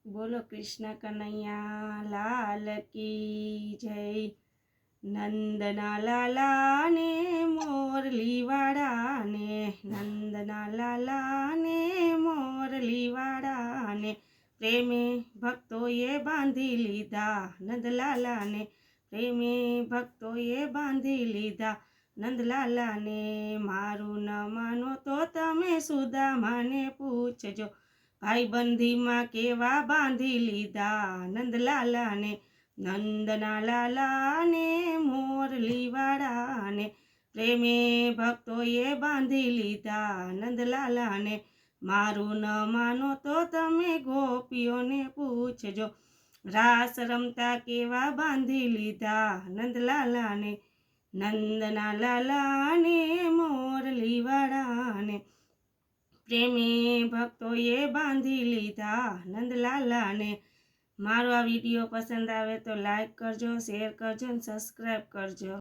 बोलो कृष्ण कन्हैया लाल की जय। नंदना लाला ने मोरली वाड़ा ने, नंदना लाला ने मोरली वाड़ा ने, प्रेमे भक्तोए बांधी लीधा नंदलाला ने, प्रेमे भक्तोए बांधी लीधा नंदलाला ने। मारू न मानो तो तमे सुदामाने पूछजो, भाईबंधीमां केवा बांधी लीधा नंदलाला ने, नंदना लाला ने मोरली वाड़ा ने, प्रेमे भक्तोए बांधी लीधा नंदलाला ने। मारू न मानो तो तमे गोपीओने पूछजो, रास रमता केवा बांधी लीधा नंदलाला ने, नंदना लाला ने मोरली वाड़ा ने, प्रेमे भक्तोए बांधी लीधा नंदलाला ने। मारो आ विडियो पसंद आवे तो लाइक करजो, शेर करजो, सब्सक्राइब करजो।